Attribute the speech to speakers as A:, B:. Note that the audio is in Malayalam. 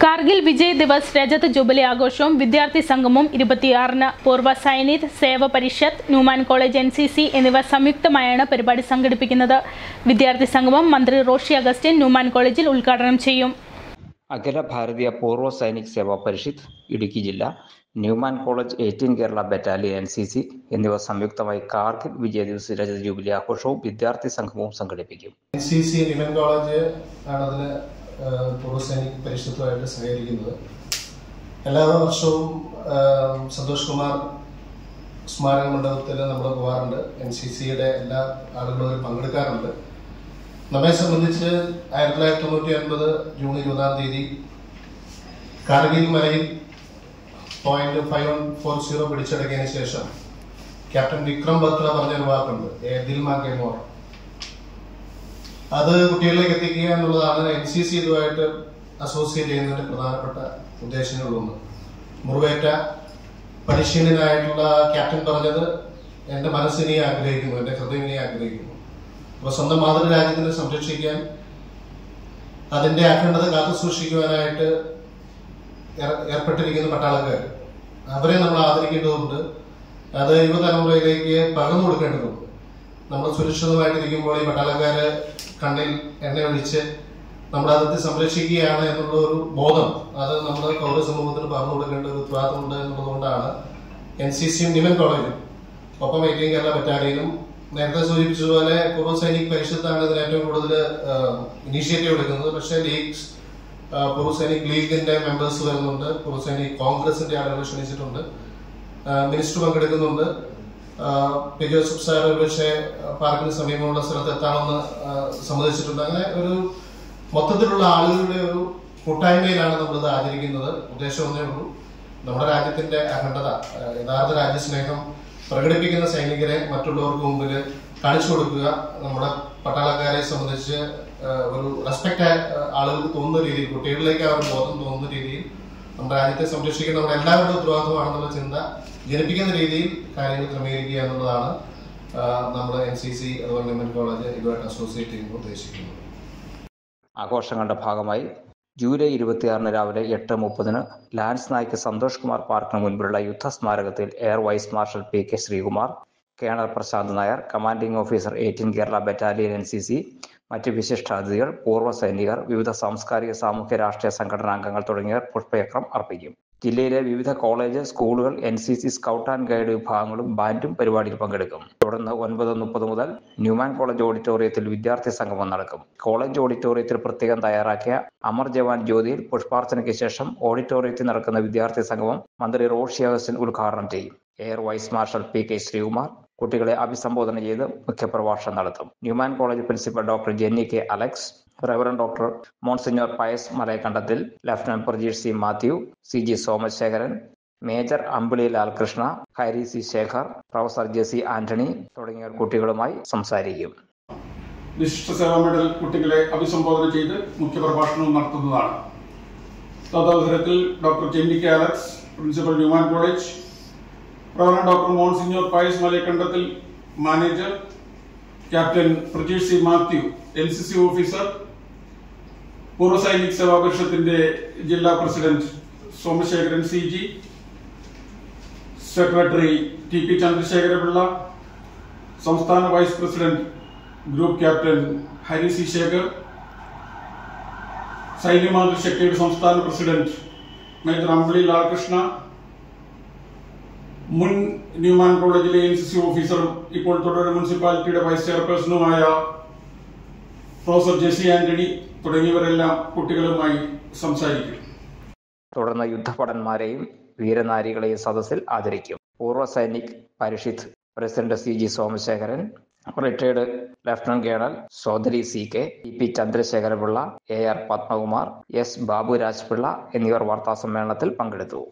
A: കാർഗിൽ വിജയ് ദിവസ് രജത് ജൂബിലി ആഘോഷവും വിദ്യാർത്ഥി സംഗമവും 26-ന് പൂർവ്വ സൈനിക് സേവ പരിഷത്ത്, ന്യൂമാൻ കോളേജ്, NCC എന്നിവ സംയുക്തമായാണ് പരിപാടി സംഘടിപ്പിക്കുന്നത്. വിദ്യാർത്ഥി സംഗമം മന്ത്രി റോഷി അഗസ്റ്റിൻ ന്യൂമാൻ കോളേജിൽ ഉദ്ഘാടനം ചെയ്യും.
B: അഖില ഭാരതീയ പൂർവ്വ സൈനിക് സേവാ പരിഷത്ത്, ഇടുക്കി ജില്ല, Newman college, 18 Kerala battalion, NCC എന്നിവ സംയുക്തമായി കാർഗിൽ വിജയ് ദിവസ് രജത ജൂബിലി ആഘോഷവും വിദ്യാർത്ഥി സംഗമവും സംഘടിപ്പിക്കും.
C: NCC ന്യൂമാൻ കോളേജ് ആണ് അതിന് പൂർവ്വ സൈനിക് പരിഷത്തുമായിട്ട് സഹകരിക്കുന്നത്. എല്ലാ വർഷവും സന്തോഷ് കുമാർ സ്മാരക മണ്ഡപത്തിൽ നമ്മൾ പോകാറുണ്ട്. NCCയുടെ എല്ലാ ആളുകളും പങ്കെടുക്കാറുണ്ട്. നമ്മെ സംബന്ധിച്ച് 1999 ജൂൺ 20 കാർഗിൽ മലയിൽ .5140 പിടിച്ചടക്കിയതിനു ശേഷം ക്യാപ്റ്റൻ വിക്രം ബത്ര പറഞ്ഞൊരു വാക്കുണ്ട്, ദിൽ മാംഗേ മോർ. അത് കുട്ടികളിലേക്ക് എത്തിക്കുക എന്നുള്ളതാണ് NCC ഇതുമായിട്ട് അസോസിയേറ്റ് ചെയ്യുന്നതിന്റെ പ്രധാനപ്പെട്ട ഉദ്ദേശങ്ങളിലൊന്ന്. മുറിവേറ്റ പരിശീലനായിട്ടുള്ള ക്യാപ്റ്റൻ പറഞ്ഞത്, എന്റെ മനസ്സിനെ ആഗ്രഹിക്കുന്നു, എന്റെ ഹൃദയത്തിനെ ആഗ്രഹിക്കുന്നു. അപ്പൊ സ്വന്തം മാതൃരാജ്യത്തിനെ സംരക്ഷിക്കാൻ, അതിന്റെ അഖണ്ഡത കാത്തു സൂക്ഷിക്കുവാനായിട്ട് ഏർപ്പെട്ടിരിക്കുന്ന പട്ടാളക്കാർ, അവരെ നമ്മൾ ആദരിക്കേണ്ടതുണ്ട്. അത് യുവതലമുറയിലേക്ക് പകർന്നു കൊടുക്കേണ്ടതുണ്ട്. നമ്മൾ സുരക്ഷിതമായിട്ടിരിക്കുമ്പോൾ ഈ പട്ടാളക്കാര് കണ്ണിൽ എണ്ണ ഒഴിച്ച് നമ്മുടെ അതിർത്തി സംരക്ഷിക്കുകയാണ് എന്നുള്ള ഒരു ബോധം, അത് നമ്മുടെ പൗരസമൂഹത്തിന് പകർന്നു കൊടുക്കേണ്ട ഒരു ഉത്തരവാദിത്തമുണ്ട് എന്നുള്ളതുകൊണ്ടാണ് NCC ന്യൂമാൻ കോളേജും ഒപ്പം 18 കേരള ബറ്റാലിയനും നേരത്തെ സൂചിപ്പിച്ചതുപോലെ പൂർവ്വ സൈനിക് പരിഷത്താണ് ഇതിന് ഏറ്റവും കൂടുതൽ ഇനീഷ്യേറ്റീവ് എടുക്കുന്നത്. പക്ഷേ ലീഗ്സ്, പൂർവ്വ സൈനിക് ലീഗിന്റെ മെമ്പേഴ്സ് വരുന്നുണ്ട്, പൂർവ്വ സൈനിക് കോൺഗ്രസിന്റെ ആളുകൾ ക്ഷണിച്ചിട്ടുണ്ട്, മിനിസ്റ്റർ പങ്കെടുക്കുന്നുണ്ട്. പി ജോസഫ് സാർ ഒരുപക്ഷെ പാർക്കിന് സമീപമുള്ള സ്ഥലത്ത് എത്താമെന്ന് സമ്മതിച്ചിട്ടുണ്ട്. അങ്ങനെ ഒരു മൊത്തത്തിലുള്ള ആളുകളുടെ ഒരു കൂട്ടായ്മയിലാണ് നമ്മളിത് ആചരിക്കുന്നത്. ഉദ്ദേശം ഒന്നേ ഉള്ളൂ, നമ്മുടെ രാജ്യത്തിന്റെ അഖണ്ഡത, യഥാർത്ഥ രാജ്യസ്നേഹം പ്രകടിപ്പിക്കുന്ന സൈനികരെ മറ്റുള്ളവർക്ക് മുമ്പിൽ കാണിച്ചു കൊടുക്കുക. നമ്മുടെ പട്ടാളക്കാരെ സംബന്ധിച്ച് ഒരു റെസ്പെക്ട് ആളുകൾക്ക് തോന്നുന്ന രീതിയിൽ, കുട്ടികളിലേക്ക് ആ ഒരു ബോധം തോന്നുന്ന രീതിയിൽ നമ്മുടെ രാജ്യത്തെ സംരക്ഷിക്കുന്ന നമ്മുടെ എല്ലാവരുടെ ഉത്തരവാദിത്തമാണെന്നുള്ള ചിന്ത ജനിപ്പിക്കുന്ന രീതിയിൽ കാര്യങ്ങൾ ക്രമീകരിക്കുക എന്നുള്ളതാണ് നമ്മുടെ NCC അതുപോലെ ന്യൂമാൻ കോളേജ് ഇതുമായിട്ട് അസോസിയേറ്റ് ചെയ്യുമ്പോൾ ഉദ്ദേശിക്കുന്നത്.
B: ആഘോഷങ്ങളുടെ ഭാഗമായി ജൂലൈ 26 രാവിലെ 8:30 ലാൻസ് നായിക് സന്തോഷ് കുമാർ പാർക്കിന് മുൻപിലുള്ള യുദ്ധസ്മാരകത്തിൽ air vice marshal PK Sreekumar, colonel Prashanth Nair, commanding officer 18 Kerala battalion, NCC, മറ്റ് വിശിഷ്ടാതിഥികൾ, പൂർവ്വ സൈനികർ, വിവിധ സാംസ്കാരിക, സാമൂഹ്യ, രാഷ്ട്രീയ സംഘടനാംഗങ്ങൾ തുടങ്ങിയവർ പുഷ്പചക്രം അർപ്പിക്കും. ജില്ലയിലെ വിവിധ കോളേജ്, സ്കൂളുകൾ, NCC, സ്കൗട്ട് ആൻഡ് ഗൈഡ് വിഭാഗങ്ങളും ബാൻഡും പരിപാടിയിൽ പങ്കെടുക്കും. തുടർന്ന് 9:30 മുതൽ ന്യൂമാൻ കോളേജ് ഓഡിറ്റോറിയത്തിൽ വിദ്യാർത്ഥി സംഗമം നടക്കും. കോളേജ് ഓഡിറ്റോറിയത്തിൽ പ്രത്യേകം തയ്യാറാക്കിയ അമർ ജവാൻ ജ്യോതിയിൽ പുഷ്പാർച്ചനയ്ക്ക് ശേഷം ഓഡിറ്റോറിയത്തിൽ നടക്കുന്ന വിദ്യാർത്ഥി സംഗമം മന്ത്രി റോഷി അഗസ്റ്റിൻ ഉദ്ഘാടനം ചെയ്യും. Air vice marshal PK Sreekumar കുട്ടികളെ അഭിസംബോധന ചെയ്ത് മുഖ്യപ്രഭാഷണം നടത്തും. Newman college principal doctor Jenny K. Alex, reverend doctor monsignor Pius Malayakkandathil, lieutenant Prajeesh C. Mathew, CG Somasekharan, major Ambili Lalkrishna, Hari C. Sekhar, professor Jessy Antony തുടങ്ങിയവർ കുട്ടികളുമായി സംസാരിക്കും.
D: വിശിഷ്ട സേവാ മെഡൽ കുട്ടികളെ അഭിസംബോധന ചെയ്ത് മുഖ്യപ്രഭാഷണവും നടത്തുന്നതാണ്. തദവസരത്തിൽ doctor Jenny K. Alex, principal Newman college, reverend doctor monsignor Pius Malayakkandathil, manager captain Prajeesh C. Mathew, NCC officer, പൂർവ്വ സൈനിക് സേവാ പരിഷത്തിന്റെ ജില്ലാ president Somasekharan CG, secretary TP Chandrasekhara Pillai, സംസ്ഥാന vice president group captain Hari C. Sekhar, സൈനിക മാതൃശക്തിയുടെ സംസ്ഥാന പ്രസിഡന്റ് മേജർ അമ്പിളി ലാൽകൃഷ്ണ, മുൻ ന്യൂമാൻ കോളേജിലെ NCC ഓഫീസറും ഇപ്പോൾ തുടരെ മുനിസിപ്പാലിറ്റിയുടെ വൈസ് ചെയർപേഴ്സണുമായ പ്രൊഫസർ ജെസി ആന്റണി തുടങ്ങിയവരെല്ലാം കുട്ടികളുമായി സംസാരിക്കും.
B: തുടർന്ന് യുദ്ധഭടന്മാരെയും വീരനാരികളെയും സദസ്സിൽ ആദരിക്കും. Poorva Sainik Parishad president CG Somasekharan, retired lieutenant colonel Sodari CK, TP Chandrasekharapillai, AR Padmakumar, S Baburaj Pillai എന്നിവർ വാർത്താസമ്മേളനത്തിൽ പങ്കെടുത്തു.